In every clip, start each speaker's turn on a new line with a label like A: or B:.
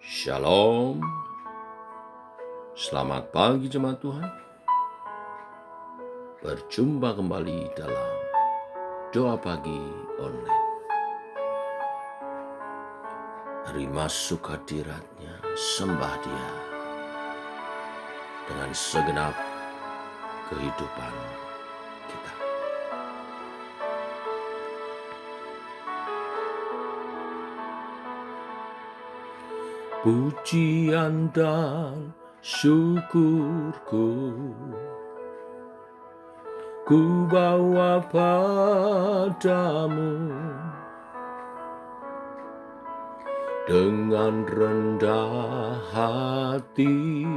A: Shalom, selamat pagi jemaat Tuhan. Berjumpa kembali dalam doa pagi online. Mari masuk hadirat-Nya, sembah Dia dengan segenap kehidupan kita. Pujian dan syukurku ku bawa padamu, dengan rendah hati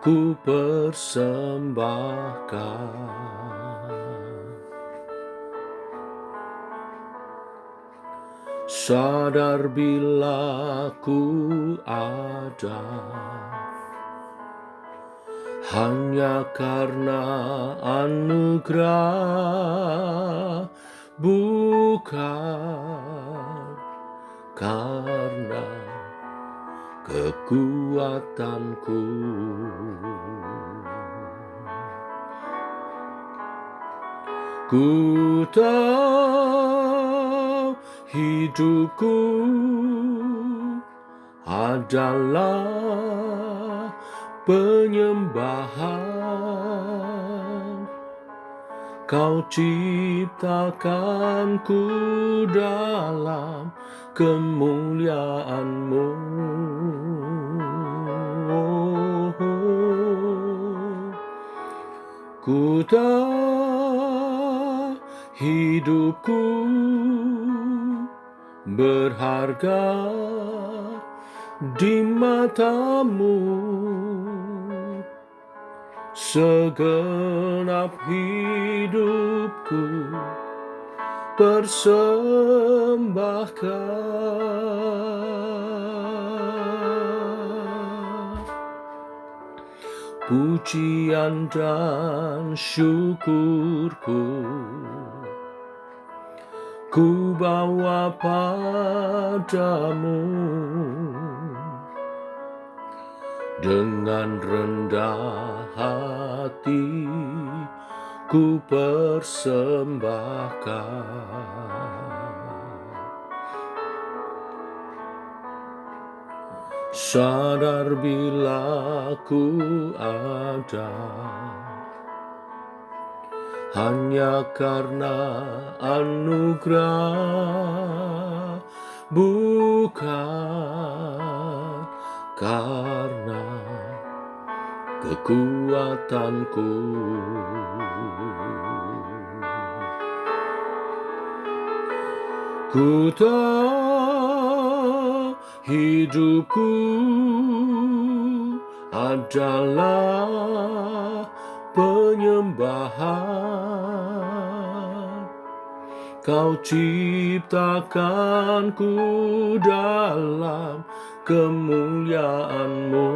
A: ku persembahkan. Sadar bila ku ada hanya karena anugerah, bukan karena kekuatanku. Ku tahu hidupku adalah penyembahan. Kau ciptakanku dalam kemuliaan-Mu. Ku tahu hidupku berharga di mata-Mu. Segenap hidupku persembahkan. Pujian dan syukurku ku bawa padamu, dengan rendah hati ku persembahkan. Sadar bila ku ada hanya karena anugerah, bukan karena kekuatanku. Ku tahu hidupku adalah penyembahan. Kau ciptakanku dalam kemuliaan-Mu.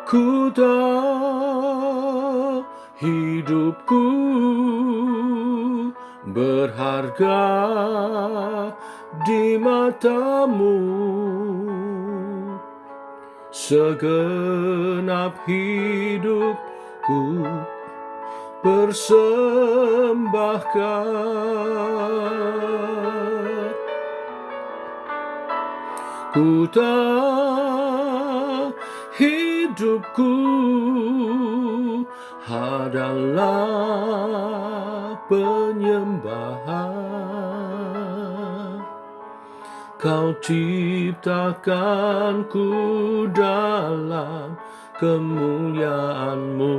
A: Ku tahu hidupku berharga di mata-Mu. Segenap hidupku persembahkan. Ku tahu hidupku adalah penyembahan. Kau ciptakanku dalam kemuliaan-Mu.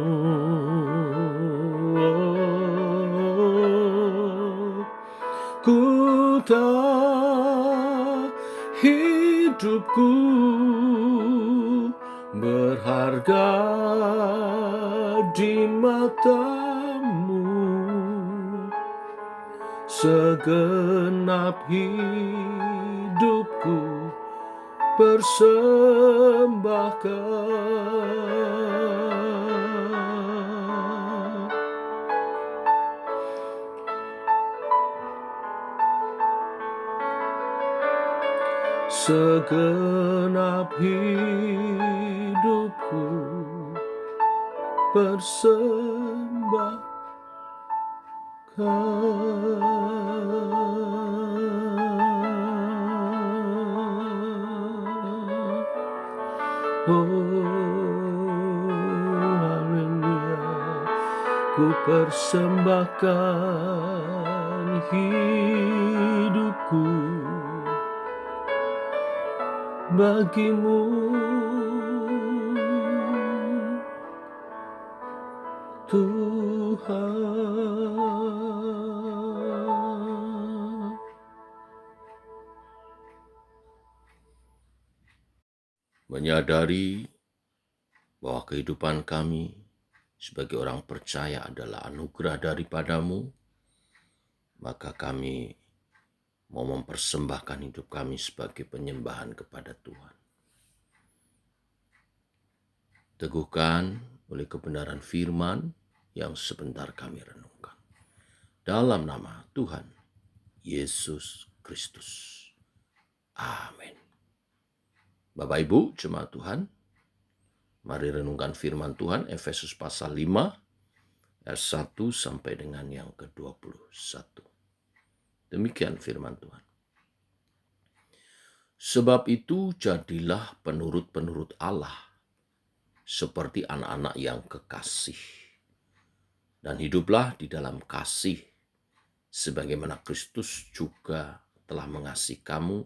A: Ku tahu hidupku berharga di mata-Mu. Segenap hidupku persembahkan. segenap hidupku persembahkan. Haleluya, ku persembahkan hidupku bagimu, Tuhan. Menyadari bahwa kehidupan kami sebagai orang percaya adalah anugerah daripadamu, maka kami mau mempersembahkan hidup kami sebagai penyembahan kepada Tuhan. Teguhkan oleh kebenaran firman yang sebentar kami renungkan. Dalam nama Tuhan Yesus Kristus. Amin. Bapak Ibu, jemaat Tuhan, mari renungkan firman Tuhan Efesus pasal 5 ayat 1 sampai dengan yang ke-21. Demikian firman Tuhan. Sebab itu jadilah penurut-penurut Allah seperti anak-anak yang kekasih, dan hiduplah di dalam kasih sebagaimana Kristus juga telah mengasihi kamu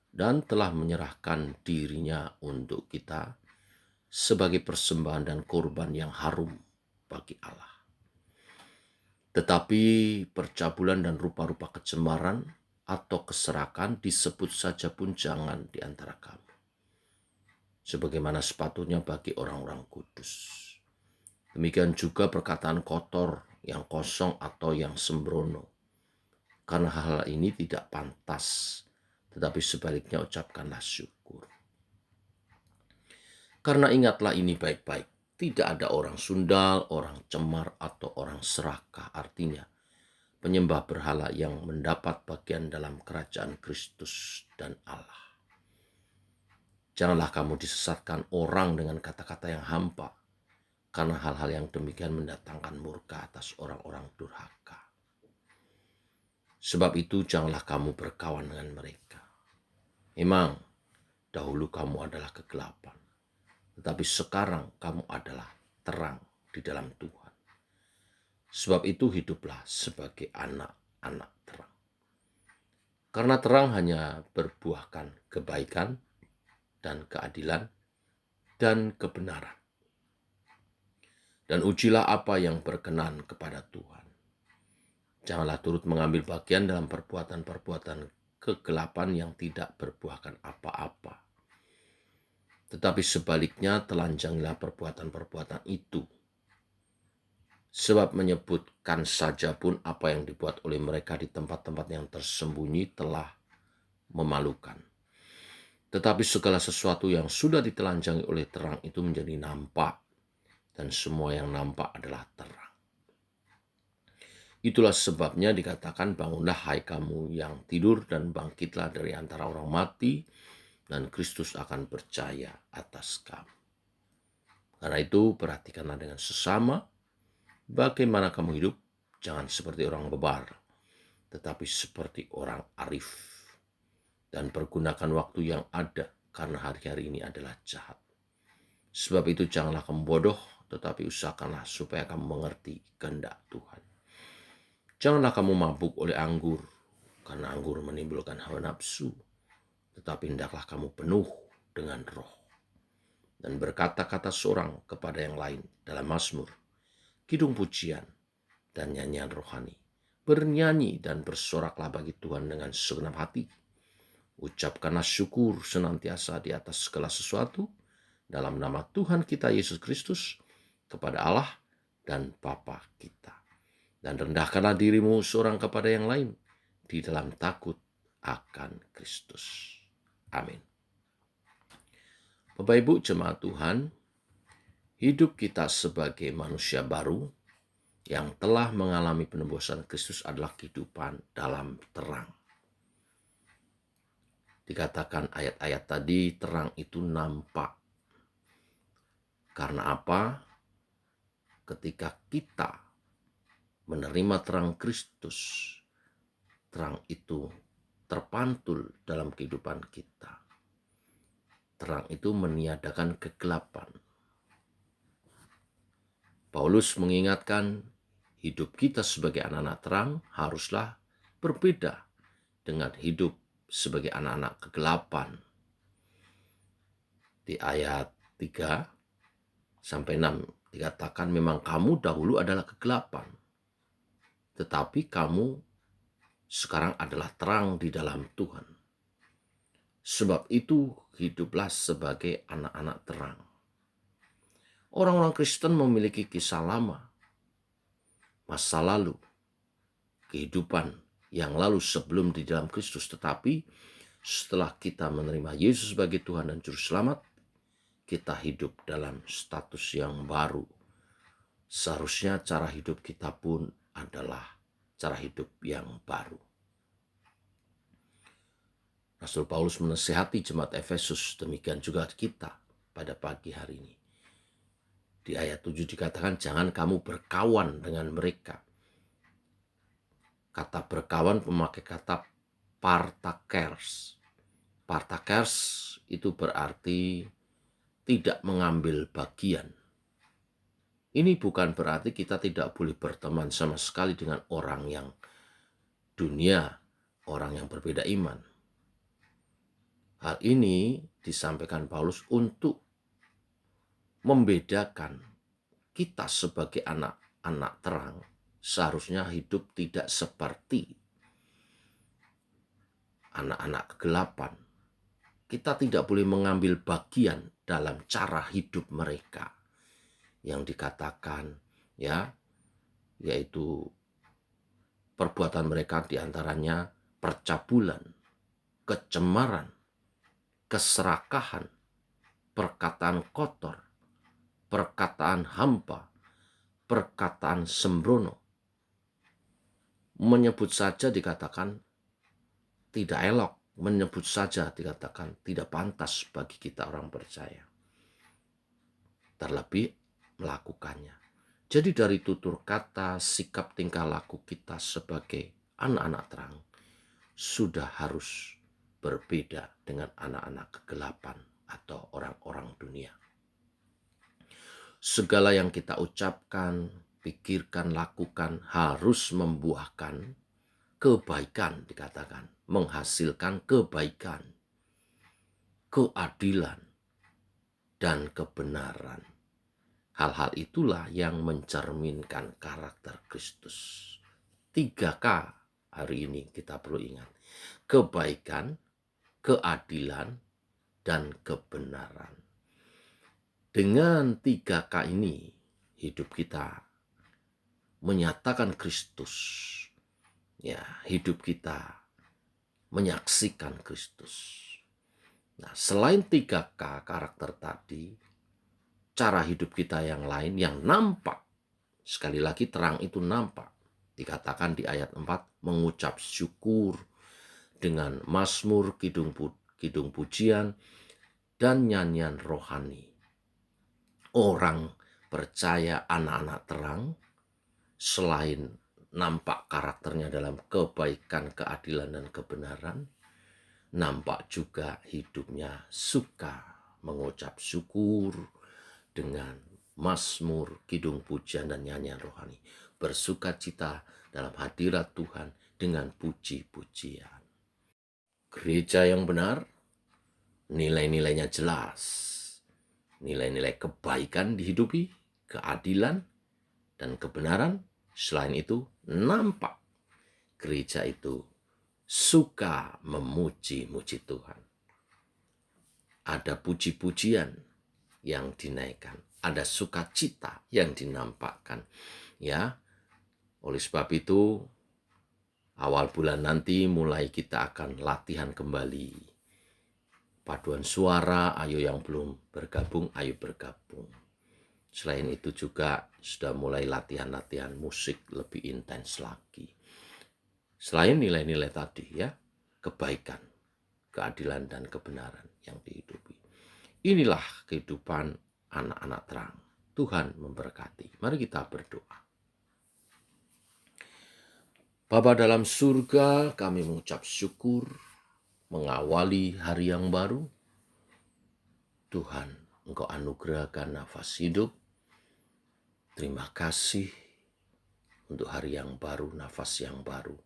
A: dan telah menyerahkan dirinya untuk kita sebagai persembahan dan korban yang harum bagi Allah. Tetapi percabulan dan rupa-rupa kecemaran atau keserakan disebut saja pun jangan di antara kamu, sebagaimana sepatutnya bagi orang-orang kudus. Demikian juga perkataan kotor, yang kosong atau yang sembrono, karena hal ini tidak pantas, tetapi sebaliknya ucapkanlah syukur. Karena ingatlah ini baik-baik, tidak ada orang sundal, orang cemar, atau orang serakah, artinya penyembah berhala yang mendapat bagian dalam kerajaan Kristus dan Allah. Janganlah kamu disesatkan orang dengan kata-kata yang hampa, karena hal-hal yang demikian mendatangkan murka atas orang-orang durhaka. Sebab itu janganlah kamu berkawan dengan mereka. Memang dahulu kamu adalah kegelapan, tetapi sekarang kamu adalah terang di dalam Tuhan. Sebab itu hiduplah sebagai anak-anak terang. Karena terang hanya berbuahkan kebaikan dan keadilan dan kebenaran. Dan ujilah apa yang berkenan kepada Tuhan. Janganlah turut mengambil bagian dalam perbuatan-perbuatan kegelapan yang tidak berbuahkan apa-apa. Tetapi sebaliknya telanjangilah perbuatan-perbuatan itu. Sebab menyebutkan saja pun apa yang dibuat oleh mereka di tempat-tempat yang tersembunyi telah memalukan. Tetapi segala sesuatu yang sudah ditelanjangi oleh terang itu menjadi nampak, dan semua yang nampak adalah terang. Itulah sebabnya dikatakan, bangunlah hai kamu yang tidur dan bangkitlah dari antara orang mati, dan Kristus akan percaya atas kamu. Karena itu perhatikanlah dengan sesama bagaimana kamu hidup, jangan seperti orang bebar, tetapi seperti orang arif. Dan pergunakan waktu yang ada, karena hari-hari ini adalah jahat. Sebab itu janganlah kamu bodoh, tetapi usahakanlah supaya kamu mengerti kehendak Tuhan. Janganlah kamu mabuk oleh anggur, karena anggur menimbulkan hawa nafsu, tetapi hendaklah kamu penuh dengan roh. Dan berkata-kata seorang kepada yang lain dalam mazmur, kidung pujian, dan nyanyian rohani. Bernyanyi dan bersoraklah bagi Tuhan dengan segenap hati. Ucapkanlah syukur senantiasa di atas segala sesuatu dalam nama Tuhan kita Yesus Kristus kepada Allah dan Bapa kita. Dan rendahkanlah dirimu seorang kepada yang lain di dalam takut akan Kristus. Amin. Bapak Ibu jemaat Tuhan, hidup kita sebagai manusia baru yang telah mengalami penebusan Kristus adalah kehidupan dalam terang. Dikatakan ayat-ayat tadi, terang itu nampak. Karena apa? Ketika kita menerima terang Kristus, terang itu terpantul dalam kehidupan kita. Terang itu meniadakan kegelapan. Paulus mengingatkan hidup kita sebagai anak-anak terang haruslah berbeda dengan hidup sebagai anak-anak kegelapan. Di ayat 3 sampai 6 dikatakan memang kamu dahulu adalah kegelapan, tetapi kamu sekarang adalah terang di dalam Tuhan. Sebab itu hiduplah sebagai anak-anak terang. Orang-orang Kristen memiliki kisah lama, masa lalu, kehidupan yang lalu sebelum di dalam Kristus. Tetapi setelah kita menerima Yesus sebagai Tuhan dan Juru Selamat, kita hidup dalam status yang baru. Seharusnya cara hidup kita pun adalah cara hidup yang baru. Rasul Paulus menasihati jemaat Efesus, demikian juga kita pada pagi hari ini. Di ayat 7 dikatakan, jangan kamu berkawan dengan mereka. Kata berkawan memakai kata partakers. Partakers itu berarti tidak mengambil bagian. Ini bukan berarti kita tidak boleh berteman sama sekali dengan orang yang dunia, orang yang berbeda iman. Hal ini disampaikan Paulus untuk membedakan kita sebagai anak-anak terang seharusnya hidup tidak seperti anak-anak kegelapan. Kita tidak boleh mengambil bagian dalam cara hidup mereka yang dikatakan yaitu perbuatan mereka diantaranya percabulan, kecemaran, keserakahan, perkataan kotor, perkataan hampa, perkataan sembrono. Menyebut saja dikatakan tidak elok, menyebut saja dikatakan tidak pantas bagi kita orang percaya. Terlebih melakukannya. Jadi dari tutur kata, sikap tingkah laku kita sebagai anak-anak terang sudah harus berbeda dengan anak-anak kegelapan atau orang-orang dunia. Segala yang kita ucapkan, pikirkan, lakukan harus membuahkan kebaikan, dikatakan, menghasilkan kebaikan, keadilan, dan kebenaran. Hal-hal itulah yang mencerminkan karakter Kristus. 3K hari ini kita perlu ingat. Kebaikan, keadilan, dan kebenaran. Dengan 3K ini, hidup kita menyatakan Kristus. Hidup kita menyaksikan Kristus. Nah, selain 3K karakter tadi, cara hidup kita yang lain yang nampak. Sekali lagi terang itu nampak. Dikatakan di ayat 4, mengucap syukur dengan mazmur, kidung pujian, dan nyanyian rohani. Orang percaya anak-anak terang, selain nampak karakternya dalam kebaikan, keadilan, dan kebenaran, nampak juga hidupnya suka mengucap syukur dengan mazmur, kidung pujian, dan nyanyian rohani. Bersuka cita dalam hadirat Tuhan dengan puji-pujian. Gereja yang benar, nilai-nilainya jelas. Nilai-nilai kebaikan dihidupi, keadilan, dan kebenaran. Selain itu, nampak gereja itu suka memuji-muji Tuhan. Ada puji-pujian yang dinaikkan, ada sukacita yang dinampakkan. Oleh sebab itu, awal bulan nanti mulai kita akan latihan kembali. Paduan suara, ayo yang belum bergabung, ayo bergabung. Selain itu juga sudah mulai latihan-latihan musik lebih intens lagi. Selain nilai-nilai tadi kebaikan, keadilan dan kebenaran yang dihidupi. Inilah kehidupan anak-anak terang. Tuhan memberkati. Mari kita berdoa. Bapa dalam surga, kami mengucap syukur mengawali hari yang baru. Tuhan, Engkau anugerahkan nafas hidup. Terima kasih untuk hari yang baru, nafas yang baru.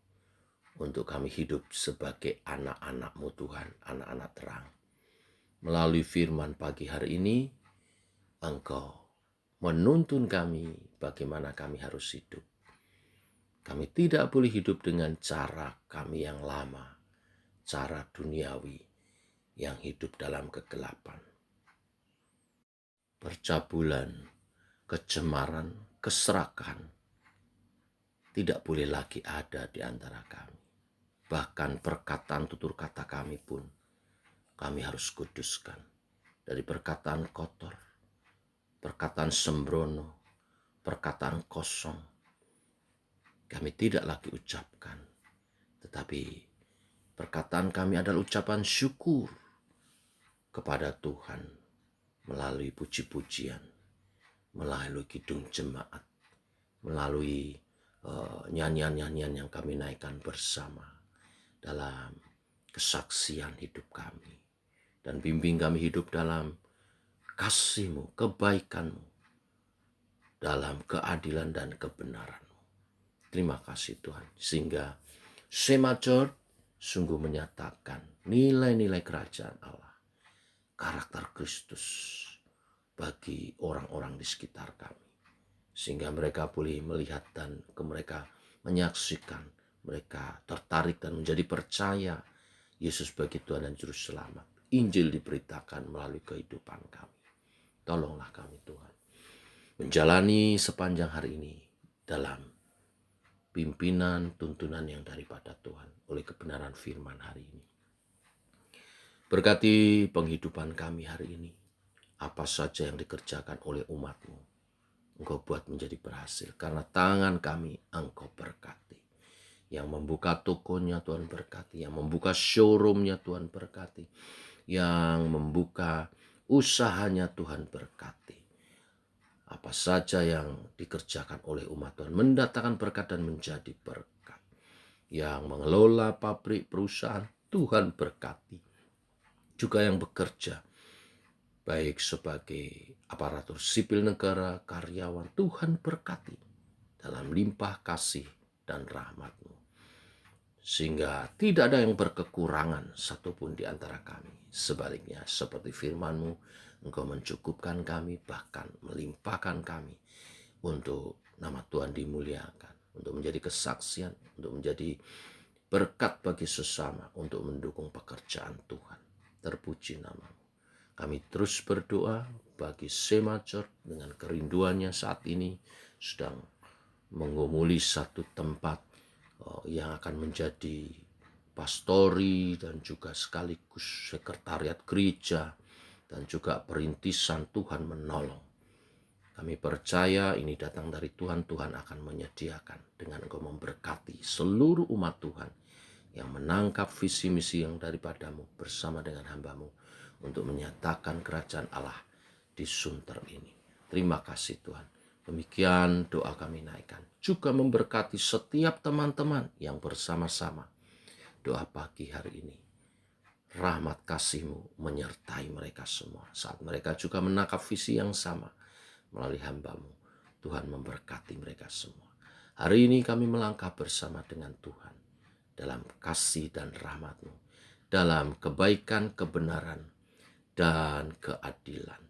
A: Untuk kami hidup sebagai anak-anak-Mu Tuhan, anak-anak terang. Melalui firman pagi hari ini, Engkau menuntun kami bagaimana kami harus hidup. Kami tidak boleh hidup dengan cara kami yang lama, cara duniawi yang hidup dalam kegelapan. Percabulan, kecemaran, keserakahan tidak boleh lagi ada di antara kami. Bahkan perkataan tutur kata kami pun kami harus kuduskan. Dari perkataan kotor, perkataan sembrono, perkataan kosong, kami tidak lagi ucapkan. Tetapi perkataan kami adalah ucapan syukur kepada Tuhan melalui puji-pujian, melalui kidung jemaat, melalui nyanyian-nyanyian yang kami naikkan bersama dalam kesaksian hidup kami. Dan bimbing kami hidup dalam kasih-Mu, kebaikan-Mu, dalam keadilan dan kebenaran-Mu. Terima kasih Tuhan, sehingga Sema Church sungguh menyatakan nilai-nilai kerajaan Allah, karakter Kristus bagi orang-orang di sekitar kami. Sehingga mereka boleh melihat dan mereka menyaksikan, mereka tertarik dan menjadi percaya Yesus sebagai Tuhan dan Juru Selamat. Injil diberitakan melalui kehidupan kami. Tolonglah kami Tuhan, menjalani sepanjang hari ini dalam pimpinan tuntunan yang daripada Tuhan oleh kebenaran firman hari ini. Berkati penghidupan kami hari ini. Apa saja yang dikerjakan oleh umat-Mu, Engkau buat menjadi berhasil. Karena tangan kami Engkau berkati. Yang membuka tokonya Tuhan berkati. Yang membuka showroomnya Tuhan berkati. Yang membuka usahanya Tuhan berkati. Apa saja yang dikerjakan oleh umat Tuhan mendatangkan berkat dan menjadi berkat. Yang mengelola pabrik perusahaan Tuhan berkati. Juga yang bekerja baik sebagai aparatur sipil negara, karyawan, Tuhan berkati dalam limpah kasih dan rahmat-Mu. Sehingga tidak ada yang berkekurangan satupun di antara kami. Sebaliknya, seperti firman-Mu, Engkau mencukupkan kami, bahkan melimpahkan kami untuk nama Tuhan dimuliakan, untuk menjadi kesaksian, untuk menjadi berkat bagi sesama, untuk mendukung pekerjaan Tuhan. Terpuji nama-Mu. Kami terus berdoa bagi Sema Church dengan kerinduannya saat ini sedang mengumuli satu tempat yang akan menjadi pastori dan juga sekaligus sekretariat gereja dan juga perintisan Tuhan menolong. Kami percaya ini datang dari Tuhan, Tuhan akan menyediakan dengan Engkau memberkati seluruh umat Tuhan yang menangkap visi misi yang daripada-Mu bersama dengan hamba-Mu untuk menyatakan kerajaan Allah di Sunter ini. Terima kasih Tuhan. Demikian doa kami naikkan. Juga memberkati setiap teman-teman yang bersama-sama doa pagi hari ini. Rahmat kasih-Mu menyertai mereka semua. Saat mereka juga menangkap visi yang sama melalui hamba-Mu. Tuhan memberkati mereka semua. Hari ini kami melangkah bersama dengan Tuhan dalam kasih dan rahmat-Mu. Dalam kebaikan, kebenaran, dan keadilan.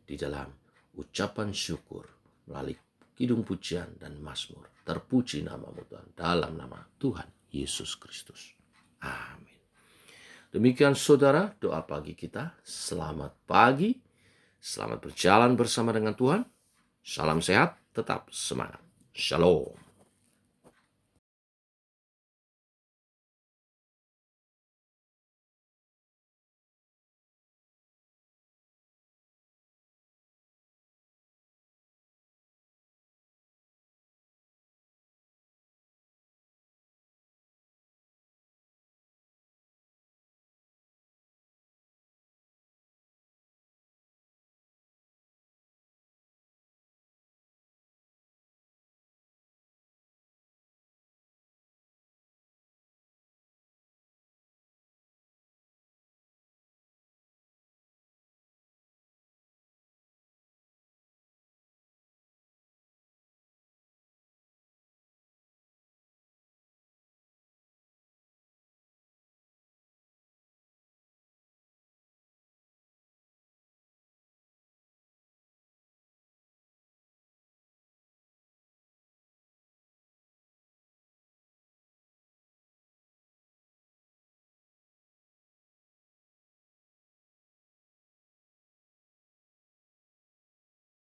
A: Di dalam ucapan syukur melalui kidung pujian dan mazmur. Terpuji nama-Mu Tuhan, dalam nama Tuhan Yesus Kristus. Amin. Demikian saudara doa pagi kita. Selamat pagi. Selamat berjalan bersama dengan Tuhan. Salam sehat, tetap semangat. Shalom.